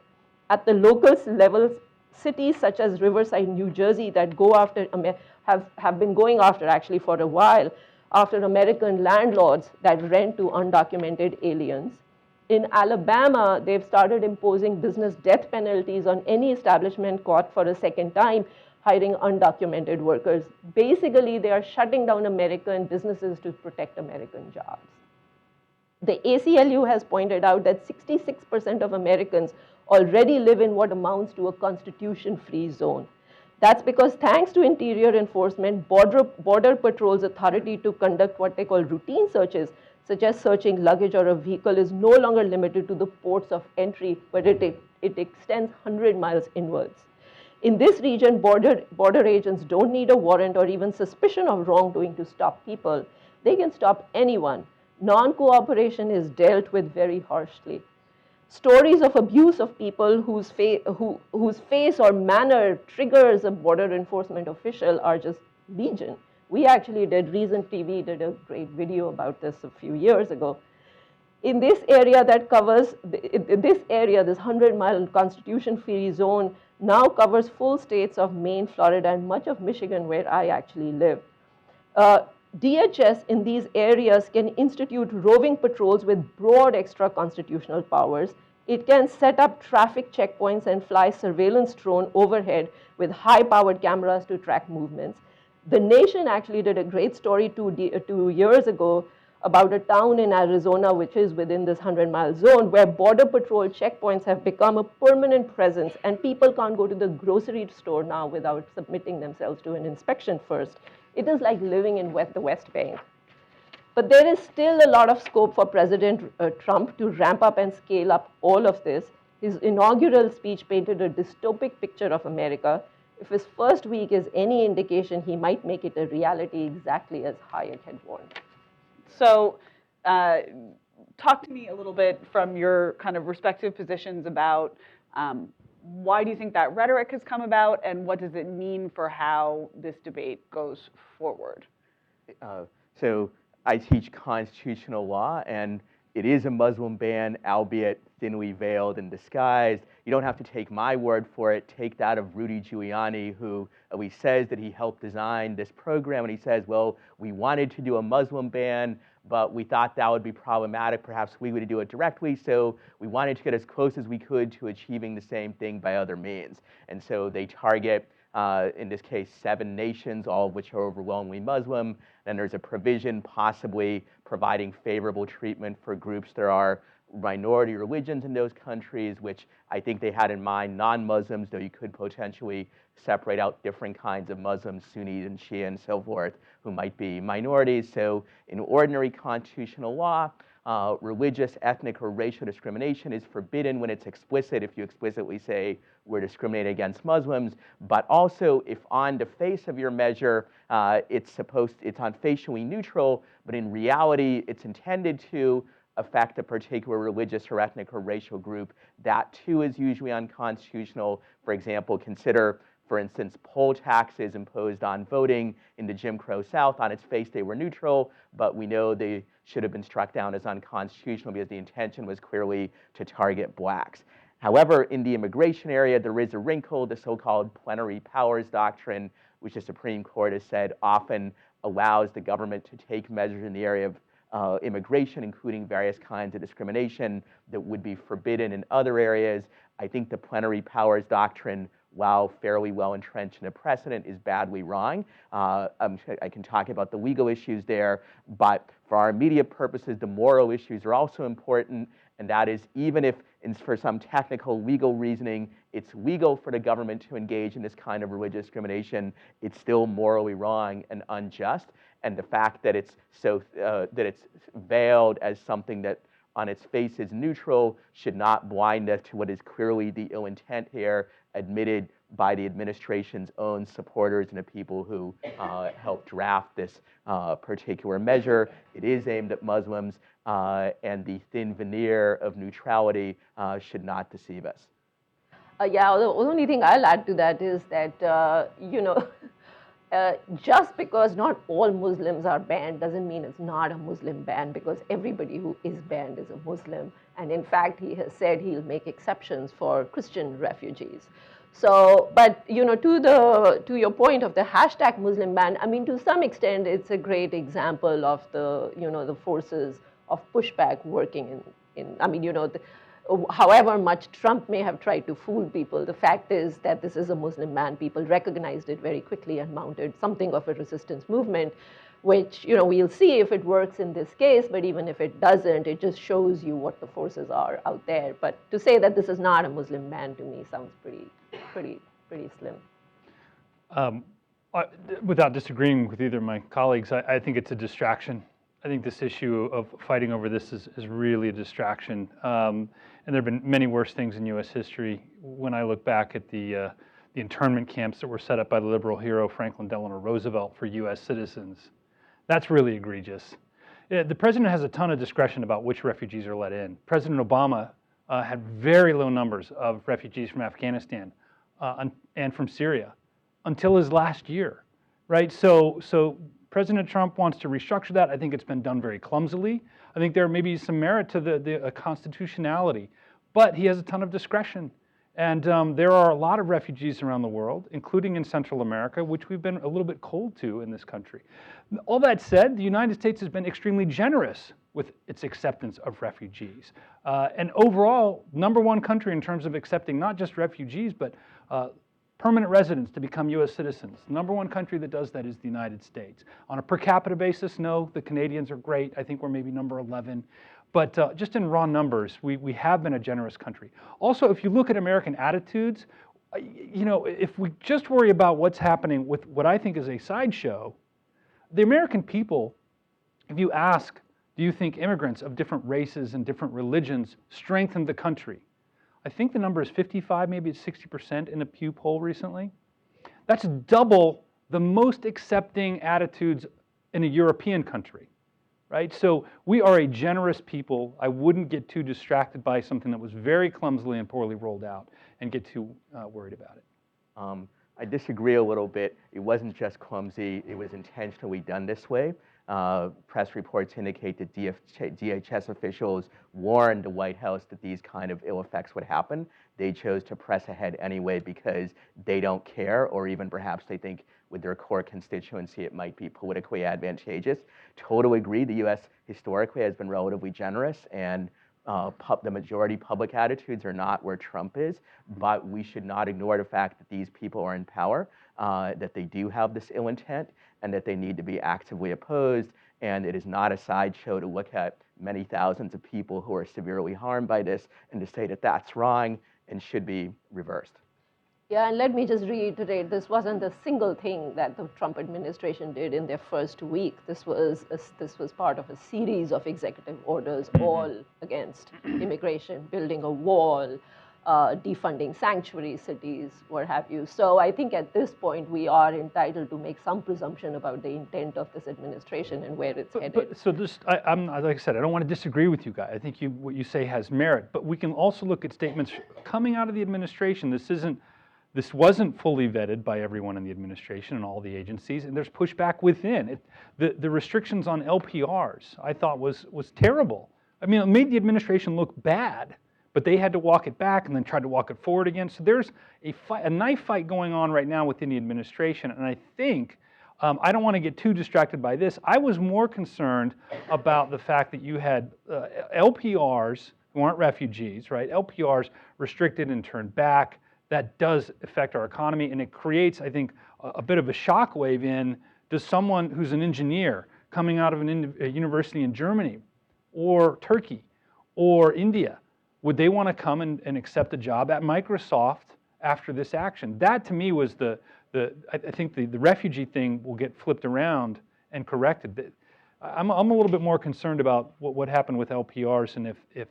At the local level, cities such as Riverside, New Jersey, that go after have been going after actually for a while, after American landlords that rent to undocumented aliens. In Alabama, they've started imposing business death penalties on any establishment caught for a second time hiring undocumented workers. Basically, they are shutting down American businesses to protect American jobs. The ACLU has pointed out that 66% of Americans already live in what amounts to a constitution-free zone. That's because thanks to Interior Enforcement, Border Patrol's authority to conduct what they call routine searches, such as searching luggage or a vehicle, is no longer limited to the ports of entry, but it extends 100 miles inwards. In this region, border agents don't need a warrant or even suspicion of wrongdoing to stop people. They can stop anyone. Non-cooperation is dealt with very harshly. Stories of abuse of people whose face or manner triggers a border enforcement official are just legion. We actually ReasonTV did a great video about this a few years ago. In this area that covers, this 100-mile constitution-free zone now covers full states of Maine, Florida, and much of Michigan, where I actually live. DHS in these areas can institute roving patrols with broad extra-constitutional powers. It can set up traffic checkpoints and fly surveillance drone overhead with high-powered cameras to track movements. The Nation actually did a great story 2 years ago about a town in Arizona, which is within this 100-mile zone, where border patrol checkpoints have become a permanent presence, and people can't go to the grocery store now without submitting themselves to an inspection first. It is like living in the West Bank. But there is still a lot of scope for President Trump to ramp up and scale up all of this. His inaugural speech painted a dystopic picture of America. If his first week is any indication, he might make it a reality exactly as Hayek had warned. So talk to me a little bit from your kind of respective positions about why do you think that rhetoric has come about, and what does it mean for how this debate goes forward? So I teach constitutional law, and it is a Muslim ban, albeit thinly veiled and disguised. You don't have to take my word for it. Take that of Rudy Giuliani, who says that he helped design this program, and he says, well, we wanted to do a Muslim ban, but we thought that would be problematic. Perhaps we would do it directly, so we wanted to get as close as we could to achieving the same thing by other means. And so they target, in this case, 7 nations, all of which are overwhelmingly Muslim. Then there's a provision possibly providing favorable treatment for groups that are minority religions in those countries, which I think they had in mind non-Muslims, though you could potentially separate out different kinds of Muslims, Sunni and Shia and so forth, who might be minorities. So in ordinary constitutional law, religious, ethnic, or racial discrimination is forbidden when it's explicit, if you explicitly say we're discriminating against Muslims, but also if on the face of your measure, it's on facially neutral, but in reality, it's intended to affect a particular religious or ethnic or racial group, that too is usually unconstitutional. For example, consider, for instance, poll taxes imposed on voting in the Jim Crow South. On its face, they were neutral, but we know they should have been struck down as unconstitutional because the intention was clearly to target blacks. However, in the immigration area, there is a wrinkle, the so-called plenary powers doctrine, which the Supreme Court has said often allows the government to take measures in the area of immigration, including various kinds of discrimination that would be forbidden in other areas. I think the plenary powers doctrine, while fairly well entrenched in a precedent, is badly wrong. I can talk about the legal issues there, but for our immediate purposes, the moral issues are also important, and that is even if, for some technical legal reasoning, it's legal for the government to engage in this kind of religious discrimination, it's still morally wrong and unjust. And the fact that it's veiled as something that on its face is neutral should not blind us to what is clearly the ill intent here, admitted by the administration's own supporters and the people who helped draft this particular measure. It is aimed at Muslims, and the thin veneer of neutrality should not deceive us. Yeah, the only thing I'll add to that is that, just because not all Muslims are banned doesn't mean it's not a Muslim ban, because everybody who is banned is a Muslim. And in fact, he has said he'll make exceptions for Christian refugees. So, but to your point of the hashtag Muslim ban, I mean, to some extent, it's a great example of the forces of pushback working however much Trump may have tried to fool people, the fact is that this is a Muslim ban. People recognized it very quickly and mounted something of a resistance movement, which we'll see if it works in this case, but even if it doesn't, it just shows you what the forces are out there. But to say that this is not a Muslim ban to me sounds pretty slim. Without disagreeing with either of my colleagues, I think it's a distraction. I think this issue of fighting over this is really a distraction. And there have been many worse things in U.S. history. When I look back at the internment camps that were set up by the liberal hero Franklin Delano Roosevelt for U.S. citizens, that's really egregious. The president has a ton of discretion about which refugees are let in. President Obama had very low numbers of refugees from Afghanistan and from Syria until his last year, right? So President Trump wants to restructure that. I think it's been done very clumsily. I think there may be some merit to the constitutionality, but he has a ton of discretion. And there are a lot of refugees around the world, including in Central America, which we've been a little bit cold to in this country. All that said, the United States has been extremely generous with its acceptance of refugees. And overall, #1 country in terms of accepting not just refugees, but permanent residents to become U.S. citizens. The #1 country that does that is the United States. On a per capita basis, no, the Canadians are great. I think we're maybe number 11. But just in raw numbers, we have been a generous country. Also, if you look at American attitudes, you know, if we just worry about what's happening with what I think is a sideshow, the American people, if you ask, do you think immigrants of different races and different religions strengthen the country? I think the number is 55, maybe it's 60% in a Pew poll recently. That's double the most accepting attitudes in a European country. Right? So we are a generous people. I wouldn't get too distracted by something that was very clumsily and poorly rolled out and get too worried about it. I disagree a little bit. It wasn't just clumsy, it was intentionally done this way. Press reports indicate that DHS officials warned the White House that these kind of ill effects would happen. They chose to press ahead anyway because they don't care, or even perhaps they think with their core constituency it might be politically advantageous. Totally agree, the US historically has been relatively generous, and the majority public attitudes are not where Trump is, but we should not ignore the fact that these people are in power, that they do have this ill intent, and that they need to be actively opposed. And it is not a sideshow to look at many thousands of people who are severely harmed by this and to say that that's wrong and should be reversed. Yeah, and let me just reiterate, this wasn't a single thing that the Trump administration did in their first week. This was part of a series of executive orders, all against immigration, building a wall, defunding sanctuary cities, what have you. So I think at this point, we are entitled to make some presumption about the intent of this administration and where it's headed. So this, I'm like I said, I don't want to disagree with you guys. I think what you say has merit, but we can also look at statements coming out of the administration. This wasn't fully vetted by everyone in the administration and all the agencies, and there's pushback within. The restrictions on LPRs, I thought was terrible. I mean, it made the administration look bad, but they had to walk it back and then tried to walk it forward again. So there's a knife fight going on right now within the administration, and I think, I don't want to get too distracted by this. I was more concerned about the fact that you had LPRs who aren't refugees, right? LPRs restricted and turned back. That does affect our economy, and it creates, I think, a bit of a shockwave in, does someone who's an engineer coming out of a university in Germany or Turkey or India, would they want to come and accept a job at Microsoft after this action? That to me was I think the refugee thing will get flipped around and corrected. I'm a little bit more concerned about what happened with LPRs, and if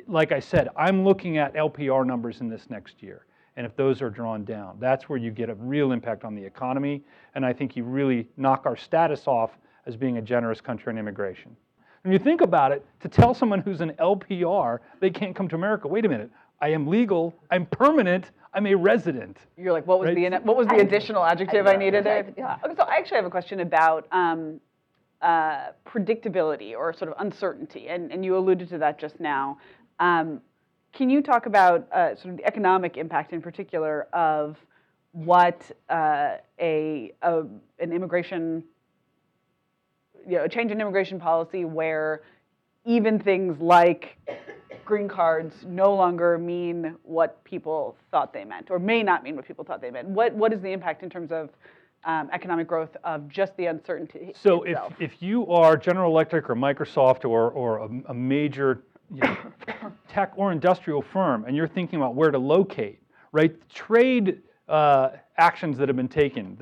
like I said, I'm looking at LPR numbers in this next year, and if those are drawn down, that's where you get a real impact on the economy, and I think you really knock our status off as being a generous country in immigration. When you think about it, to tell someone who's an LPR they can't come to America, wait a minute, I am legal, I'm permanent, I'm a resident. You're like, what was the additional adjective I needed there? Yeah. Okay, so I actually have a question about predictability or sort of uncertainty, and you alluded to that just now. Can you talk about sort of the economic impact in particular of what an immigration, a change in immigration policy where even things like green cards no longer mean what people thought they meant, or may not mean what people thought they meant? What is the impact in terms of economic growth of just the uncertainty So itself? if you are General Electric or Microsoft or a major tech or industrial firm, and you're thinking about where to locate, right? Trade actions that have been taken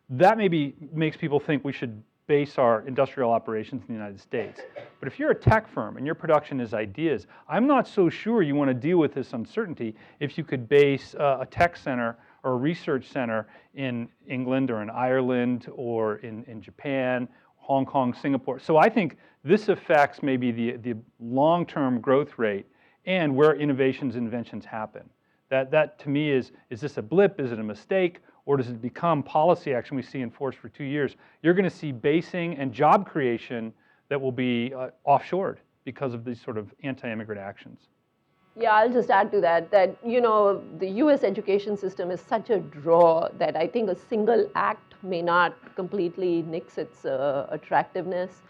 that maybe makes people think we should base our industrial operations in the United States. But if you're a tech firm and your production is ideas, I'm not so sure you want to deal with this uncertainty if you could base a tech center or a research center in England or in Ireland or in Japan, Hong Kong, Singapore. So I think this affects maybe the long-term growth rate and where innovations and inventions happen. That to me is this a blip? Is it a mistake? Or does it become policy action we see in force for 2 years? You're going to see basing and job creation that will be offshored because of these sort of anti-immigrant actions. Yeah, I'll just add to that, the US education system is such a draw that I think a single act may not completely nix its attractiveness.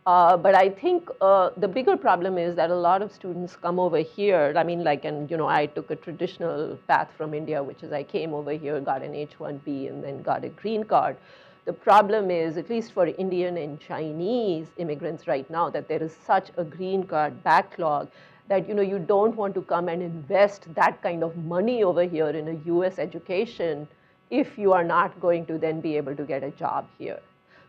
But I think the bigger problem is that a lot of students come over here. I mean, I took a traditional path from India, which is I came over here, got an H-1B, and then got a green card. The problem is, at least for Indian and Chinese immigrants right now, that there is such a green card backlog that you don't want to come and invest that kind of money over here in a US education if you are not going to then be able to get a job here.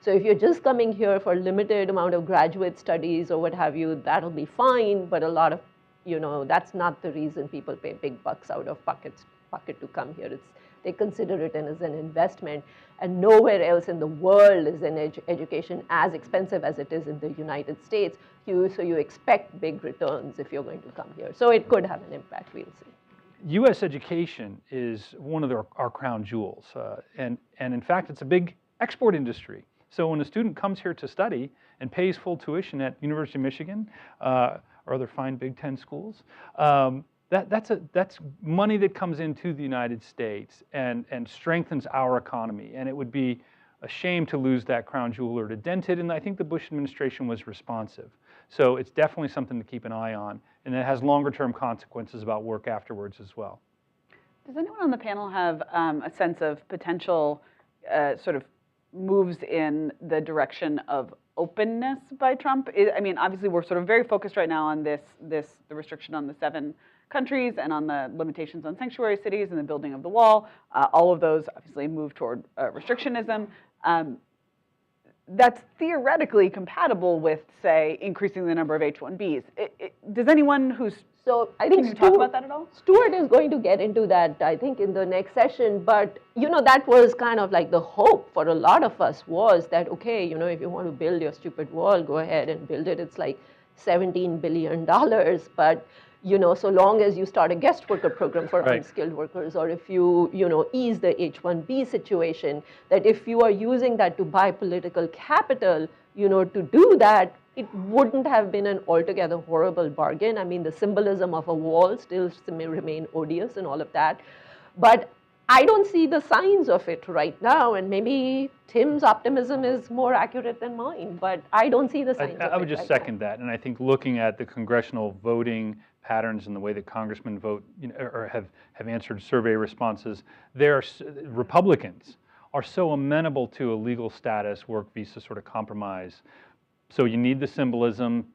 So if you're just coming here for a limited amount of graduate studies or what have you, that'll be fine, but a lot of, that's not the reason people pay big bucks out of pocket to come here. They consider it as an investment, and nowhere else in the world is an education as expensive as it is in the United States. So you expect big returns if you're going to come here. So it could have an impact, we'll see. U.S. education is one of our crown jewels, and in fact, it's a big export industry. So when a student comes here to study and pays full tuition at University of Michigan or other fine Big Ten schools, that's money that comes into the United States and strengthens our economy. And it would be a shame to lose that crown jewel or to dent it. And I think the Bush administration was responsive. So it's definitely something to keep an eye on. And it has longer-term consequences about work afterwards as well. Does anyone on the panel have a sense of potential sort of moves in the direction of openness by Trump? I mean, obviously, we're sort of very focused right now on the restriction on the 7 countries and on the limitations on sanctuary cities and the building of the wall. All of those obviously move toward restrictionism. That's theoretically compatible with, say, increasing the number of H-1Bs. Does anyone who's So I think Can you talk about that at all? Stuart is going to get into that, I think, in the next session. But, that was kind of like the hope for a lot of us was that, okay, if you want to build your stupid wall, go ahead and build it. It's like $17 billion. But, so long as you start a guest worker program for unskilled workers, or if you, ease the H-1B situation, that if you are using that to buy political capital, to do that, it wouldn't have been an altogether horrible bargain. I mean, the symbolism of a wall still may remain odious and all of that. But I don't see the signs of it right now. And maybe Tim's optimism is more accurate than mine, but I don't see the signs of it. I would just second that. And I think looking at the congressional voting patterns and the way that congressmen vote, or have answered survey responses, Republicans are so amenable to a legal status, work visa sort of compromise. So you need the symbolism,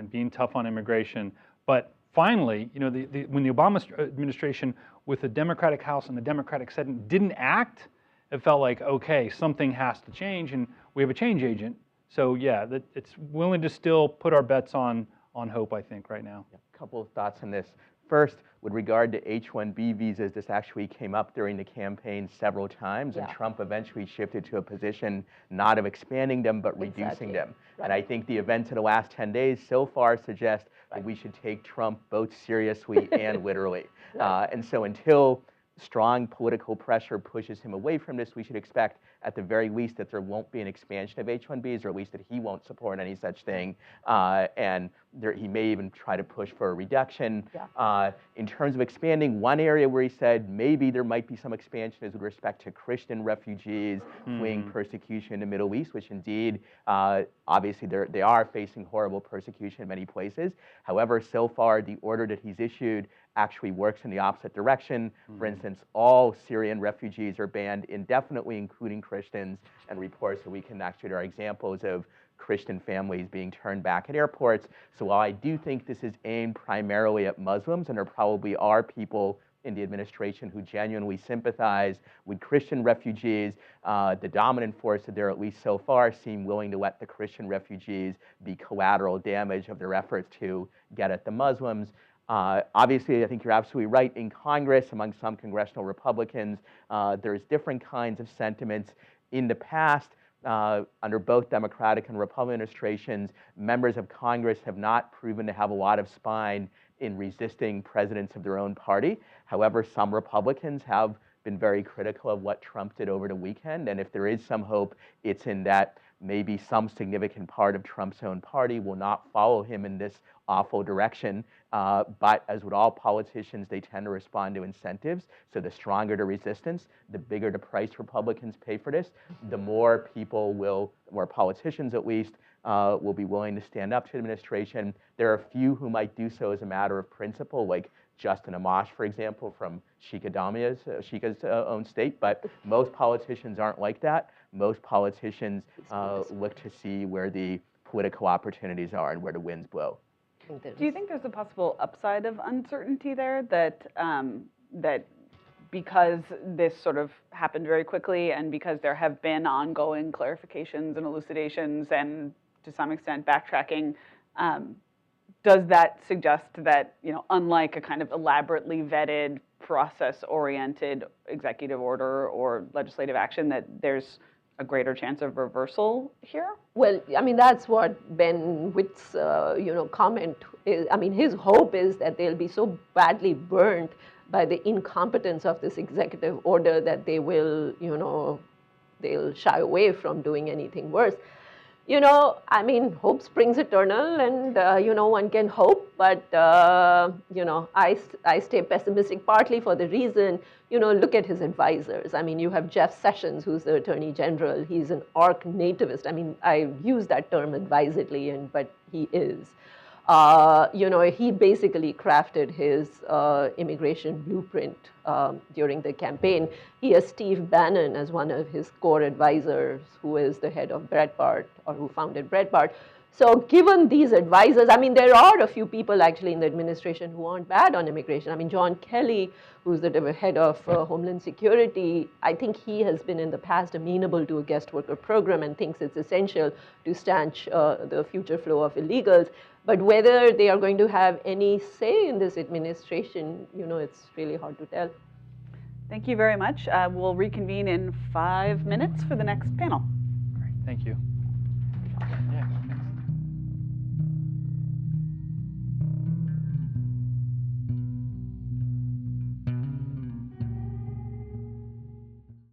being tough on immigration. But finally, when the Obama administration with the Democratic House and the Democratic Senate didn't act, it felt like, okay, something has to change, and we have a change agent. So yeah, it's willing to still put our bets on hope, I think, right now. A couple of thoughts on this. First, with regard to H-1B visas, this actually came up during the campaign several times, and Trump eventually shifted to a position not of expanding them, but reducing them. Right. And I think the events of the last 10 days so far suggest that we should take Trump both seriously and literally. And so until strong political pressure pushes him away from this, we should expect at the very least that there won't be an expansion of H-1Bs, or at least that he won't support any such thing. And he may even try to push for a reduction. In terms of expanding, one area where he said maybe there might be some expansion is with respect to Christian refugees fleeing persecution in the Middle East, which indeed, obviously they are facing horrible persecution in many places. However, so far the order that he's issued actually works in the opposite direction. For instance, all Syrian refugees are banned indefinitely, including Christians, and reports that we can actually, there are examples of Christian families being turned back at airports. So while I do think this is aimed primarily at Muslims, and there probably are people in the administration who genuinely sympathize with Christian refugees. The dominant force there, at least so far, seem willing to let the Christian refugees be collateral damage of their efforts to get at the Muslims. Obviously, I think you're absolutely right. In Congress, among some congressional Republicans, there's different kinds of sentiments. In the past, under both Democratic and Republican administrations, members of Congress have not proven to have a lot of spine in resisting presidents of their own party. However, some Republicans have been very critical of what Trump did over the weekend, and if there is some hope, it's in that maybe some significant part of Trump's own party will not follow him in this awful direction. But as with all politicians, they tend to respond to incentives. So the stronger the resistance, the bigger the price Republicans pay for this, the more people will, more politicians at least, will be willing to stand up to the administration. There are a few who might do so as a matter of principle, like Justin Amash, for example, from Shika's own state, but most politicians aren't like that. Most politicians look to see where the political opportunities are and where the winds blow. Do you think there's a possible upside of uncertainty there, that that because this sort of happened very quickly and because there have been ongoing clarifications and elucidations and to some extent backtracking, does that suggest that, you know, unlike a kind of elaborately vetted, process-oriented executive order or legislative action, that there's a greater chance of reversal here? Well, I mean, that's what Ben Witt's, comment is. I mean, his hope is that they'll be so badly burnt by the incompetence of this executive order that they will, they'll shy away from doing anything worse. I mean, hope springs eternal, and, one can hope, but, I stay pessimistic partly for the reason, look at his advisors. I mean, you have Jeff Sessions, who's the Attorney General. He's an arch nativist. I mean, I use that term advisedly, but he is. He basically crafted his immigration blueprint during the campaign. He has Steve Bannon as one of his core advisors, who is the head of Breitbart, or who founded Breitbart. So given these advisors, I mean, there are a few people actually in the administration who aren't bad on immigration. I mean, John Kelly, who's the head of Homeland Security, I think he has been in the past amenable to a guest worker program and thinks it's essential to stanch the future flow of illegals. But whether they are going to have any say in this administration, it's really hard to tell. Thank you very much. We'll reconvene in 5 minutes for the next panel. Great, thank you. Yeah.